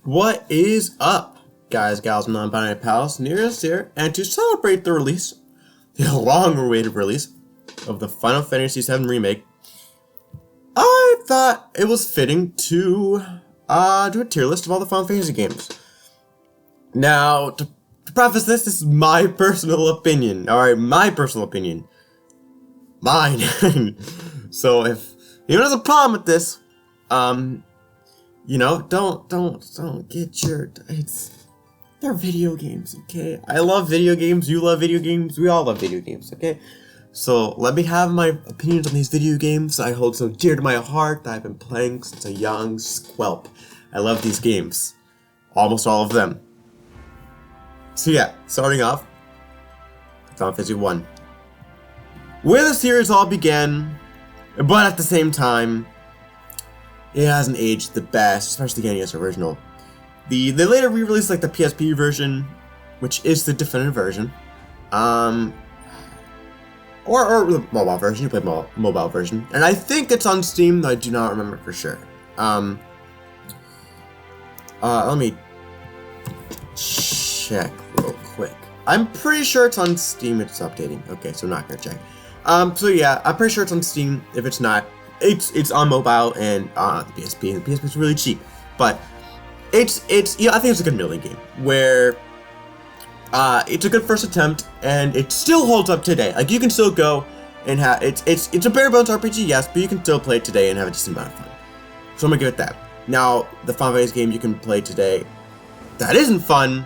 What is up, guys, gals, and non-binary pals? Nearest here, and to celebrate the release, the long-awaited release of the Final Fantasy VII Remake, I thought it was fitting to do a tier list of all the Final Fantasy games. Now, to preface this is my personal opinion. Alright, my personal opinion. Mine. So if anyone has a problem with this, you know, don't get your, they're video games, okay? I love video games, you love video games, we all love video games, okay? So let me have my opinions on these video games I hold so dear to my heart that I've been playing since a young squelp. I love these games. Almost all of them. So yeah, starting off, Final Fantasy 1. Where the series all began, but at the same time, it hasn't aged the best, especially the NES original. They later re-released like the PSP version, which is the definitive version. Or the mobile version, you play mobile version. And I think it's on Steam, though I do not remember for sure. Let me check real quick. I'm pretty sure it's on Steam, it's updating. Okay, so I'm not gonna check. So yeah, I'm pretty sure it's on Steam. If it's not, it's on mobile and the PSP, and the PSP is really cheap. But it's yeah, I think it's a good middling game where it's a good first attempt and it still holds up today. Like you can still go and have it's a bare bones RPG, yes, but you can still play it today and have a decent amount of fun. So I'm gonna give it that. Now the Final Fantasy game you can play today that isn't fun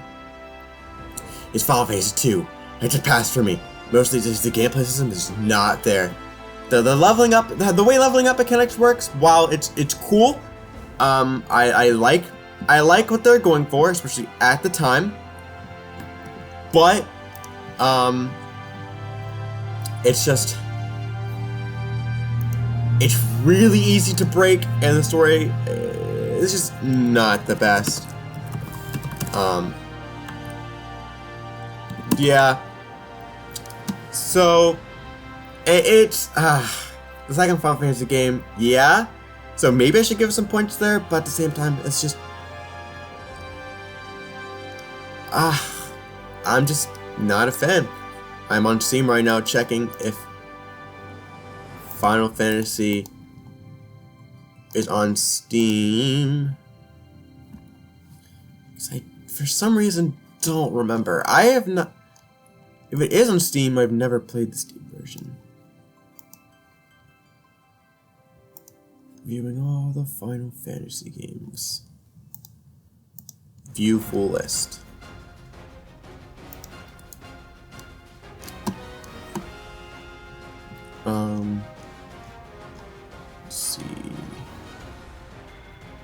is Final Fantasy 2. It's a pass for me. Mostly just the gameplay system is not there. The leveling up, the way leveling up mechanics works, while it's cool, I like what they're going for, especially at the time. But it's just it's really easy to break, and the story is just not the best. Yeah. So it's the second Final Fantasy game, yeah. So maybe I should give some points there, but at the same time, it's just I'm just not a fan. I'm on Steam right now checking if Final Fantasy is on Steam. 'Cause I, for some reason, don't remember. I have not. If it is on Steam, I've never played the Steam version. Viewing all the Final Fantasy games. View full list. Let's see.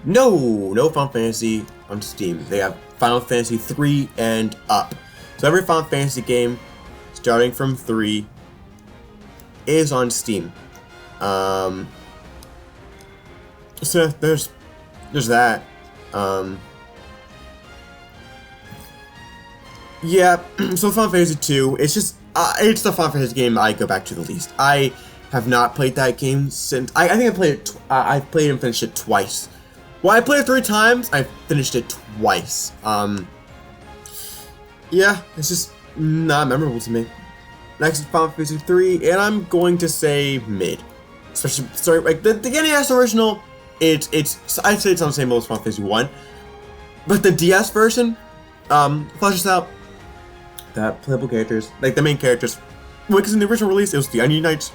No Final Fantasy on Steam. They have Final Fantasy 3 and up. So every Final Fantasy game, starting from 3, is on Steam. So there's that. Yeah. So Final Fantasy 2, it's just it's the Final Fantasy game I go back to the least. I have not played that game since I think I played it. I played and finished it twice. Well, I played it 3 times. I finished it twice. Yeah, it's just not memorable to me. Next is Final Fantasy 3, and I'm going to say mid. Especially, sorry, like the NES original, I'd say it's on the same level as Final Fantasy 1. But the DS version, fleshes out the playable characters, like the main characters. Because in the original release, it was the Onion Knights.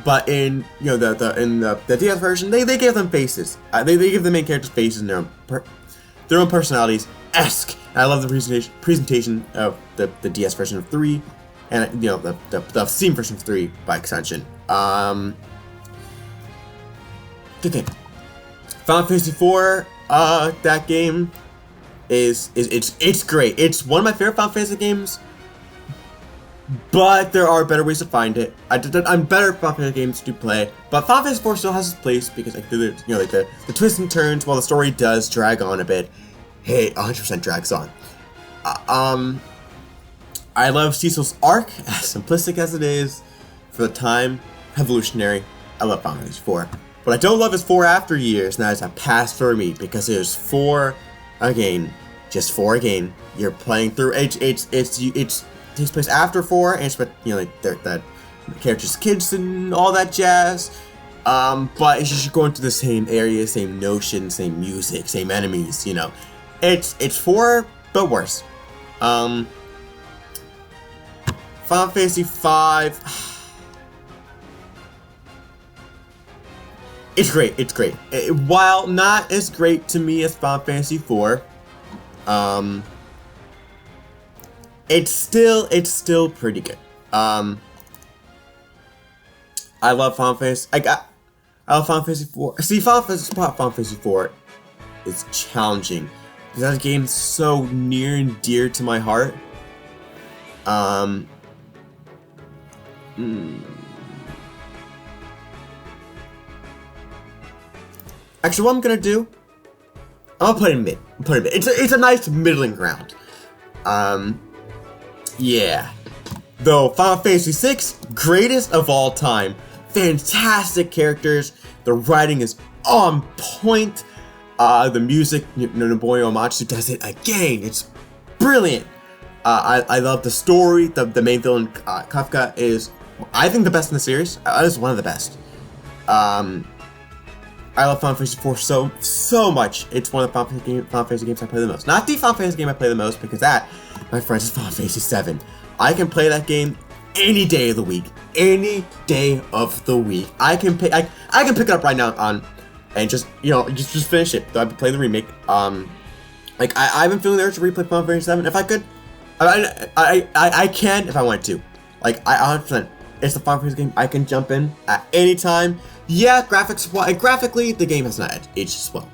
But in the DS version, they gave them faces. They give the main characters faces and their own personalities. I love the presentation of the DS version of 3, and the Steam version of 3 by extension. Good thing. Final Fantasy 4, that game it's great. It's one of my favorite Final Fantasy games, but there are better ways to find it. I'm better at Final Fantasy games to play, but Final Fantasy 4 still has its place because the twists and turns, while the story does drag on a bit, it 100% drags on. I love Cecil's arc, as simplistic as it is, for the time, evolutionary. I love Final Fantasy 4. What I don't love is 4 after years, and that is a pass for me, because there's 4 again. Just 4 again. You're playing through it takes place after 4, and it's with, you know, like the characters' kids and all that jazz. But it's just going to the same area, same notion, same music, same enemies, you know. It's 4, but worse. Final Fantasy V. It's great. It's great. While not as great to me as Final Fantasy IV, it's still pretty good. I love Final Fantasy. I love Final Fantasy IV. See, Final Fantasy IV is challenging because that game's so near and dear to my heart. Actually, what I'm gonna do, I'm gonna put it in mid. It's a nice middling ground. Yeah. Though Final Fantasy VI, greatest of all time. Fantastic characters. The writing is on point. The music, Nobuo Uematsu does it again. It's brilliant. I love the story. The main villain, Kafka, is, I think, the best in the series. Is one of the best. I love Final Fantasy IV so much. It's one of the Final Fantasy games I play the most. Not the Final Fantasy game I play the most, because that, my friends, is Final Fantasy VII. I can play that game any day of the week. Any day of the week. I can pick it up right now and just, you know, just finish it. Though I've been playing the remake. Like I've been feeling the urge to replay Final Fantasy VII. If I could, I can if I wanted to. Like 100%. It's the Final Fantasy game I can jump in at any time. Yeah, graphically, the game has not aged as well.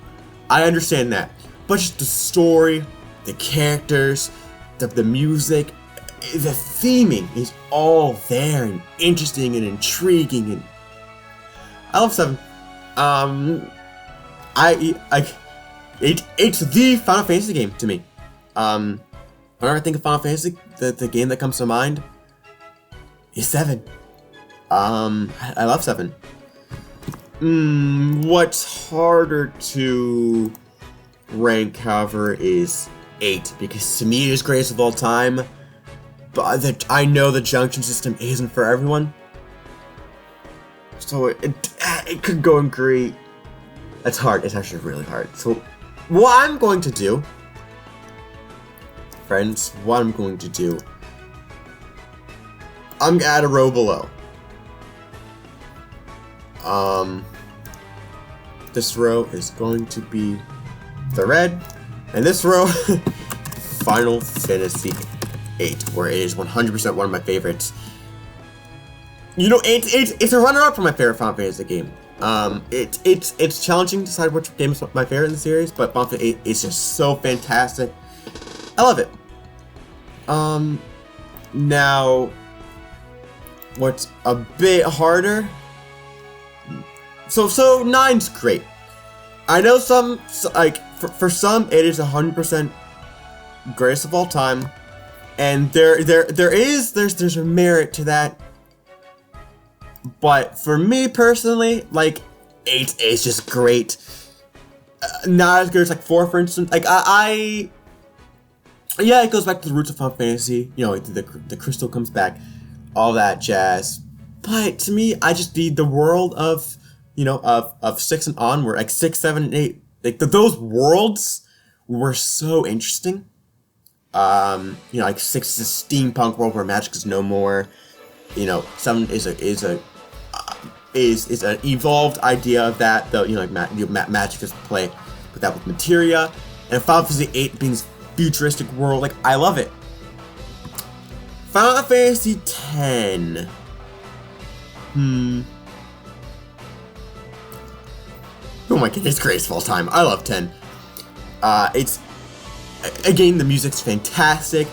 I understand that. But just the story, the characters, the music, the theming is all there and interesting and intriguing, and I love 7. It's the Final Fantasy game to me. Whenever I think of Final Fantasy, the game that comes to mind is 7. I love 7. What's harder to rank, however, is 8, because to me it is greatest of all time, but I know the junction system isn't for everyone, so it could go in great. It's hard. It's actually really hard. So what I'm going to do, friends, I'm gonna add a row below. This row is going to be the red, and this row, Final Fantasy VIII, where it is 100% one of my favorites. You know, it's a runner-up for my favorite Final Fantasy game. It's challenging to decide which game is my favorite in the series, but Final Fantasy VIII is just so fantastic. I love it. Now, what's a bit harder? So 9's great. I know some, like, for some, it is 100% greatest of all time, and there's a merit to that. But for me personally, like, 8 is just great. Not as good as like 4, for instance. Like yeah, it goes back to the roots of Final Fantasy. You know, like the crystal comes back, all that jazz. But to me, I just need the world of, you know, of 6 and onward, like 6, 7, and 8. Like those worlds were so interesting. You know, like 6 is a steampunk world where magic is no more. You know, 7 is an evolved idea of that, though. You know, like magic is play with that with materia, and Final Fantasy VIII being this futuristic world. Like, I love it. Final Fantasy X. Oh my goodness, greatest of all time. I love 10. It's, again, the music's fantastic.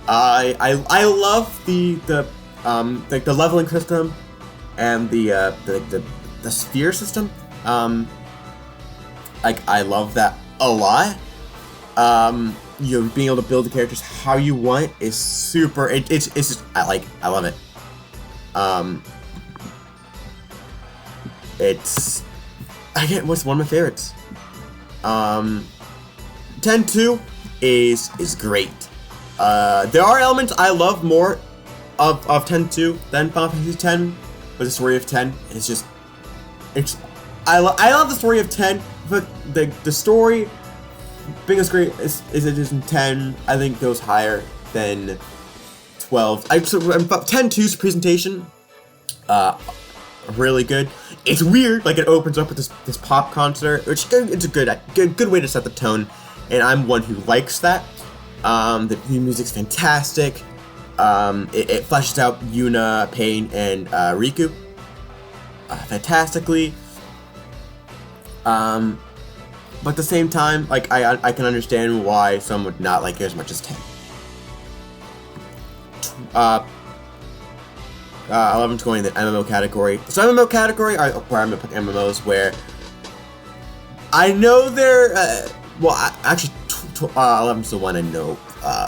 I love the leveling system and the sphere system. Like, I love that a lot. You know, being able to build the characters how you want is super. It's just, I love it. It's again, what's one of my favorites. 10-2 is great. There are elements I love more of 10-2 than Final Fantasy 10, but the story of 10 is just, I love the story of 10, but the story being as great as it is in 10, I think goes higher than 12. 10-2's presentation, really good. It's weird, like it opens up with this pop concert, which it's a good way to set the tone, and I'm one who likes that. The music's fantastic. It fleshes out Yuna, Pain, and Riku fantastically. But at the same time, like I can understand why some would not like it as much as 10. 11's going in the MMO category. So MMO category are where I'm gonna put MMOs where I know they're actually 11's the one I know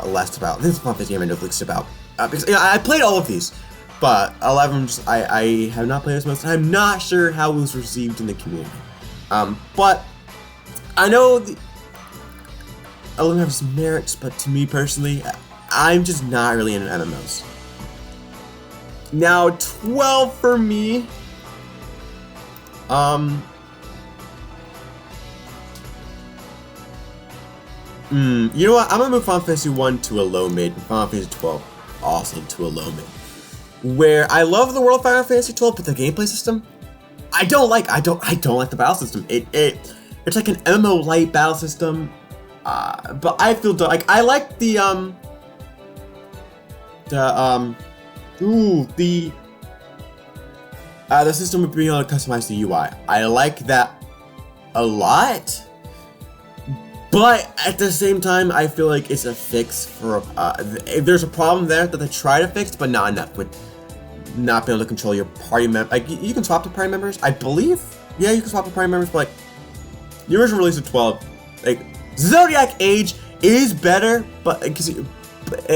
less about. This is the game I know least about because I played all of these, but 11's I have not played as much. I'm not sure how it was received in the community. But I know 11 has some merits, but to me personally, I'm just not really into MMOs. Now 12 for me, you know what? I'm gonna move Final Fantasy 1 to a low mid, and Final Fantasy 12 also to a low mid. Where I love the world of Final Fantasy 12, but the gameplay system, I don't like the battle system. It's like an MMO light battle system, but I feel like I like the system of being able to customize the UI. I like that a lot, but at the same time, I feel like it's a fix for there's a problem there that they try to fix, but not enough with not being able to control your party members. Like you can swap the party members, I believe. Yeah, you can swap the party members, but like the original release of 12, like Zodiac Age is better, but because it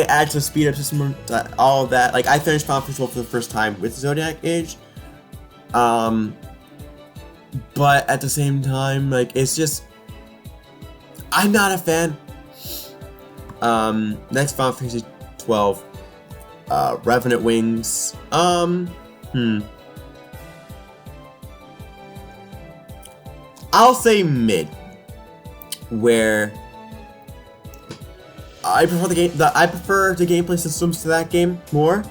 adds a speed up system, all of that. Like I finished Final Fantasy 12 for the first time with Zodiac Age, but at the same time, like it's just I'm not a fan. Next Final Fantasy 12, Revenant Wings. I'll say mid, where I prefer the gameplay systems to that game more,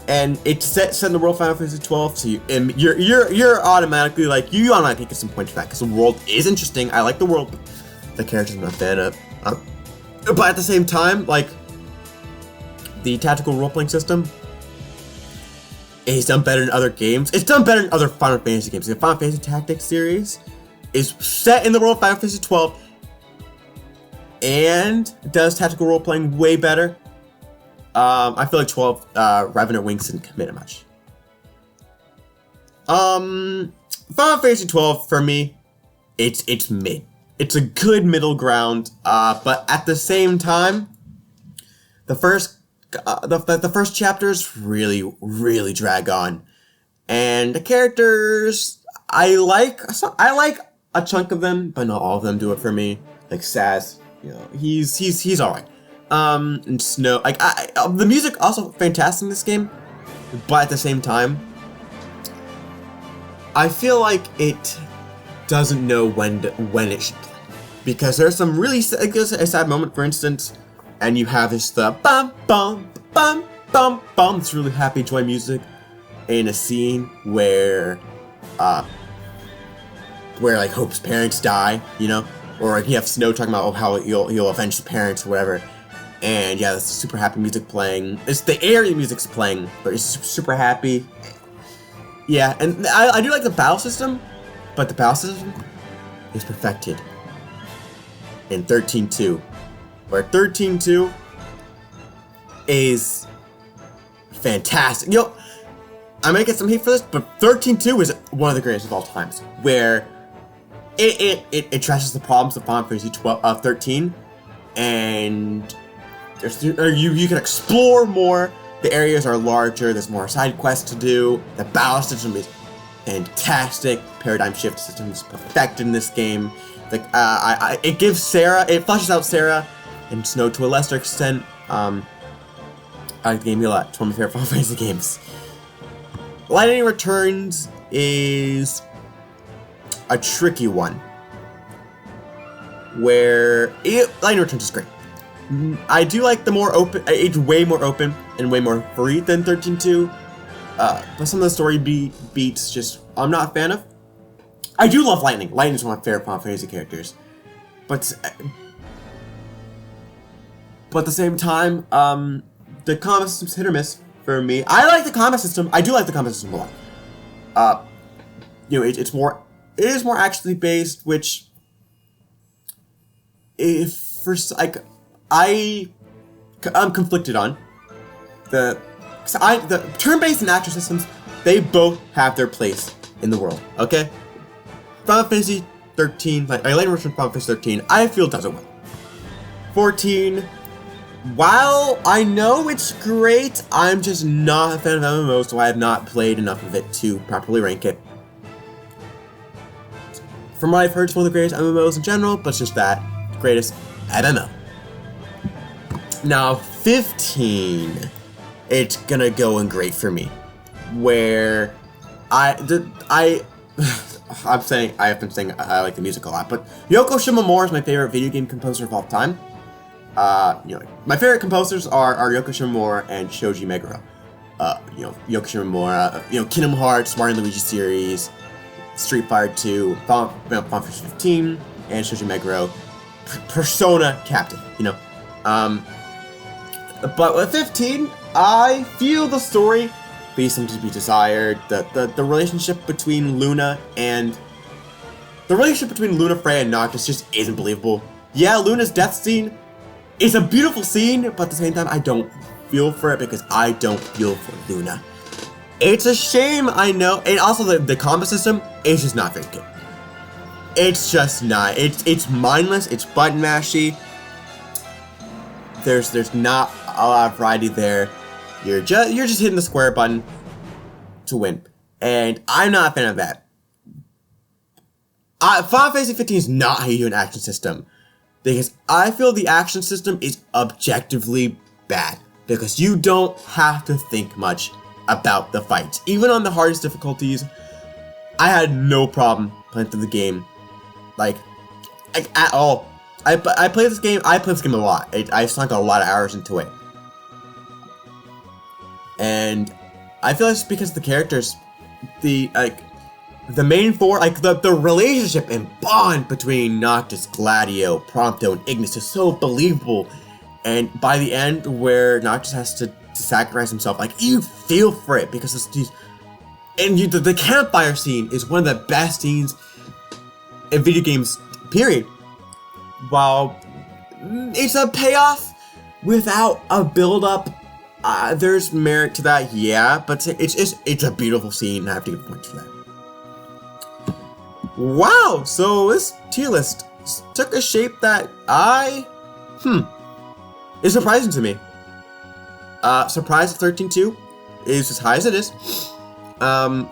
and it's set in the world Final Fantasy 12, so you're automatically like you automatically get some points for that because the world is interesting. I like the world, but the characters I'm not a fan of. But at the same time, like the tactical role-playing system is done better in other games. It's done better in other Final Fantasy games. The Final Fantasy Tactics series is set in the world of Final Fantasy 12 and does tactical role-playing way better. I feel like 12 Revenant Wings didn't commit much. Final Fantasy 12 for me, it's mid. It's a good middle ground, but at the same time, the first chapters really drag on, and the characters I like a chunk of them, but not all of them do it for me. Like Saz, you know, he's alright. And Snow, like the music also fantastic in this game, but at the same time, I feel like it doesn't know when it should play, because there's some really a sad moment, for instance, and you have this bum bum bum bum bum. It's really happy joy music in a scene where like Hope's parents die, you know, or like you have Snow talking about how he'll avenge the parents or whatever, and yeah, that's super happy music playing. It's the area music's playing, but it's super happy. Yeah, and I do like the battle system, but the battle system is perfected in 13.2, where 13.2 is fantastic. You know, I might get some hate for this, but 13.2 is one of the greatest of all times, where it addresses the problems of Final Fantasy 13, and you can explore more. The areas are larger. There's more side quests to do. The battle system is fantastic paradigm shift systems perfected in this game. Like it gives it fleshes out Sarah and Snow to a lesser extent. I like the game a lot. It's one of my favorite Final Fantasy games. Lightning Returns is a tricky one. Where Lightning Returns is great. I do like the more open. It's way more open and way more free than 13.2. But some of the story beats just I'm not a fan of. I do love Lightning. Lightning is one of my favorite Final Fantasy characters. But at the same time, the combat system's hit or miss for me. I like the combat system. I do like the combat system a lot. You know, it is more actually based, which I'm conflicted on the turn-based and action systems. They both have their place in the world. Okay, Final Fantasy 13, like Lightning Returns Final Fantasy 13, I feel does it well. 14. While I know it's great, I'm just not a fan of MMOs, so I have not played enough of it to properly rank it. From what I've heard, it's one of the greatest MMOs in general, but it's just that greatest MMO. Now, 15, it's gonna go in great for me, where I've been saying I like the music a lot, but Yoko Shimomura is my favorite video game composer of all time. You know, my favorite composers are Yoko Shimomura and Shoji Meguro. You know, Yoko Shimomura, you know, Kingdom Hearts, Mario & Luigi series, Street Fighter 2, Final Fantasy 15, and Shoji Meguro, Persona Captain, you know. But with 15, I feel the story leaves something to be desired. The relationship between Luna, Freya, and Noctis just isn't believable. Yeah, Luna's death scene is a beautiful scene, but at the same time, I don't feel for it because I don't feel for Luna. It's a shame, I know, and also the combat system is just not very good. It's just not. It's mindless. It's button mashy. There's not a lot of variety there. You're just hitting the square button to win, and I'm not a fan of that. Final Fantasy 15 is not how you do an action system, because I feel the action system is objectively bad, because you don't have to think much about the fights. Even on the hardest difficulties, I had no problem playing through the game, like at all. I play this game a lot. I sunk a lot of hours into it. And I feel it's because the characters, the main four, like the relationship and bond between Noctis, Gladio, Prompto, and Ignis is so believable. And by the end, where Noctis has to sacrifice himself, like, you feel for it because it's these. And the campfire scene is one of the best scenes in video games, period. While it's a payoff without a build-up, there's merit to that, yeah, but it's a beautiful scene, and I have to give points for that. Wow, so this tier list took a shape that is surprising to me. Surprised that 13.2 is as high as it is.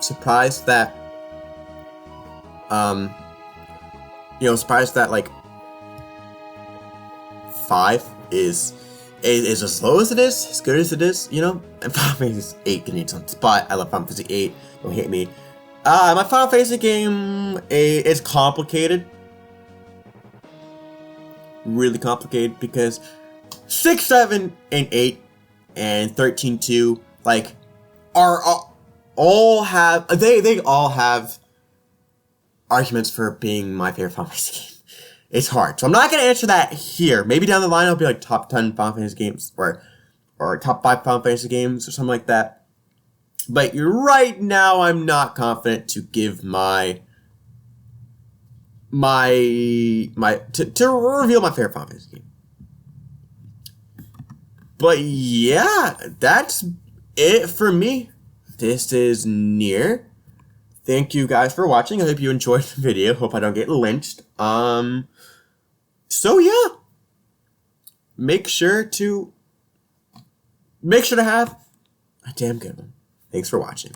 Surprised that, surprised that, like, 5 is as low as it is, as good as it is, you know? And Final Fantasy 8 can need some spot. I love Final Fantasy 8. Don't hate me. My Final Fantasy game is complicated. Really complicated, because 6, 7, and 8, and 13.2, like, are all have they all have arguments for being my favorite Final Fantasy game. It's hard, so I'm not gonna answer that here. Maybe down the line I'll be like top 10 Final Fantasy games, or top 5 Final Fantasy games, or something like that. But right now, I'm not confident to give to reveal my favorite Final Fantasy game. But yeah, that's it for me. This is Nier. Thank you guys for watching. I hope you enjoyed the video. Hope I don't get lynched. So yeah, make sure to have a damn good one. Thanks for watching.